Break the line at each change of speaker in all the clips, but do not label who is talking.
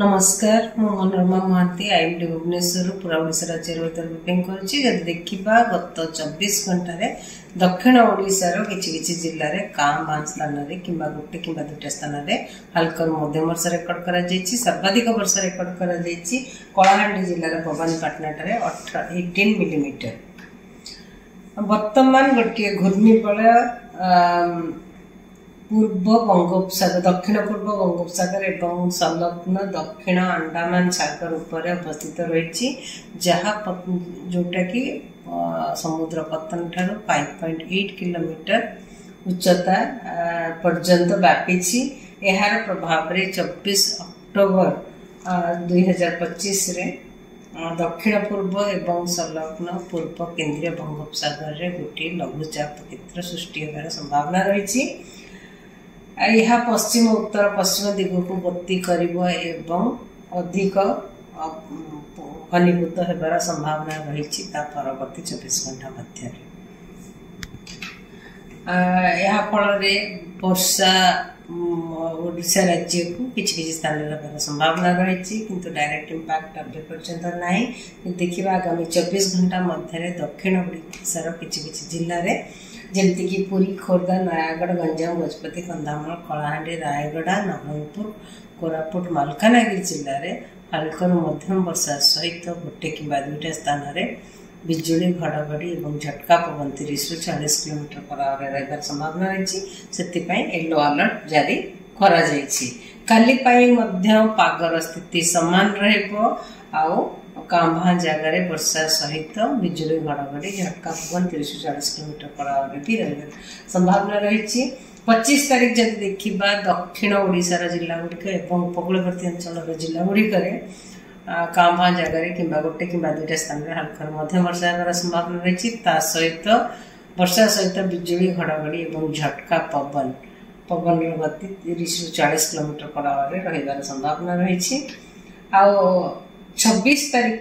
नमस्कार मु मनोरमा महांती आईएमडी भुवनेश्वर पूरा ओडिशा राज्य रिपोर्टिंग कर देखा गत 24 घंटे दक्षिण ओडिशार किछि जिले में कां बां स्थान में कि गोटे कि दुटा स्थान में हल्का मध्यम वर्षा रेकर्ड कर सर्वाधिक वर्षा रेकर्ड कर कलाहांडी जिलार भवानीपाटना 18 मिलीमीटर। वर्तमान गोटे घूर्णिबलय पूर्व बंगोपसागर दक्षिण पूर्व बंगोपसागर एवं संलग्न दक्षिण अंडमान सागर उपर अवस्थित रही जहाँ जोटा कि समुद्र पतन ठारू 5.8 किलोमीटर उच्चता पर्यंत व्यापी। यार प्रभाव में 24 अक्टोबर 2025 दक्षिण पूर्व एवं संलग्न पूर्व केंद्रीय बंगोपसागर में गोटे लघुचाप क्षेत्र सृष्टि होगार संभावना रही। यह पश्चिम उत्तर पश्चिम दिग को गति करिबो एवं अधिक घनीभूत होबार संभावना रही परवर्ती 24 घंटा मध्य। यह फल वर्षा ओडिशा राज्य को किसी स्थान होगार संभावना रही किंतु डायरेक्ट इंपैक्ट अभी पर्यंत ना। देखा आगामी 24 घंटा मध्य दक्षिण ओडिशार किसी जिले में जमती कि पुरी खोर्धा नयागढ़ गंजाम गजपति कंधामाल कलाहांडी रायगड़ा नवरंगपुर कोरापुट मालकानगिरी जिले में हल्का मध्यम वर्षा सहित गोटे कि दुटा स्थान में बिजुली घड़घड़ी और झटका पवन 30 ରୁ 40 किलोमीटर पर आवर रहिबार संभावना रही। से येलो अलर्ट जारी करा जायछि। काली पाई मध्य पागर स्थिति समान रहिबो आउ कांभा जगह वर्षा सहित बिजुली घड़घड़ी झटका पवन 30 ରୁ 40 किलोमीटर पर आवर भी रहिबार संभावना रही। 25 तारीख जब देखा दक्षिण ओडिशार जिला गुड़िक एवं उपकूलवर्ती अंचल जिला गुड़िक कांभा जगह कि गोटे कि दुटा स्थान में हल्का मध्यम वर्षा होगार संभावना रही। सहित वर्षा सहित बिजुली घड़घड़ी और झटका पवन गति 30 ରୁ 40 किलोमीटर पर आवर रहिबार संभावना रही। 26 तारीख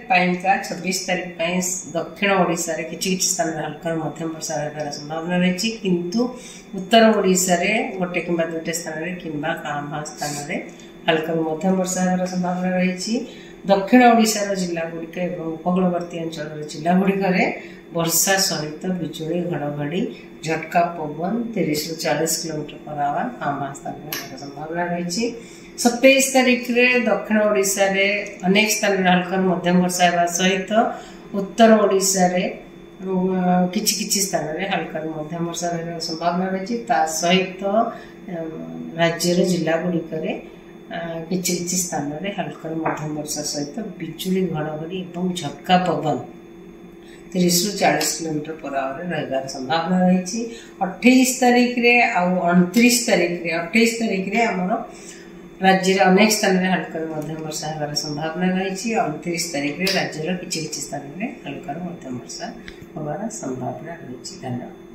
दक्षिण ओडिशा रे किछि स्थान में हल्का मध्यम वर्षा होगार संभावना रही किंतु उत्तर ओडिशा रे गोटे कि दुटा स्थान में कि कांभा स्थान में हल्का मध्यम वर्षा होगार संभावना रही। दक्षिण ओडिशार जिला गुड़िक एवं उपकूलवर्ती अंचल जिला गुड़िक वर्षा सहित बिजुली घड़घड़ी झटका पवन 30 ରୁ 40 किलोमीटर पर आवर कांभा स्थान में संभावना रही। 27 तारीख दक्षिण ओडिशा रे अनेक स्थान में हल्का मध्यम वर्षा होगा सहित उत्तर ओडिशा रे किछि स्थान में हल्का मध्यम वर्षा होगा संभावना रही। सहित राज्य जिला गुड़िक किछि स्थान में हल्का मध्यम वर्षा सहित बिजुली घड़घड़ी और झटका पवन 30 ରୁ 40 किलोमीटर पर आवर रहिबार संभावना रही। 28 तारीख आउ 29 तारीख आमर राज्य अनेक स्थान में हल्का मध्यम वर्षा होगार संभावना रही। 29 तारीख राज्यर किछि स्थान में हल्का मध्यम वर्षा होगार संभावना रही। धन्यवाद।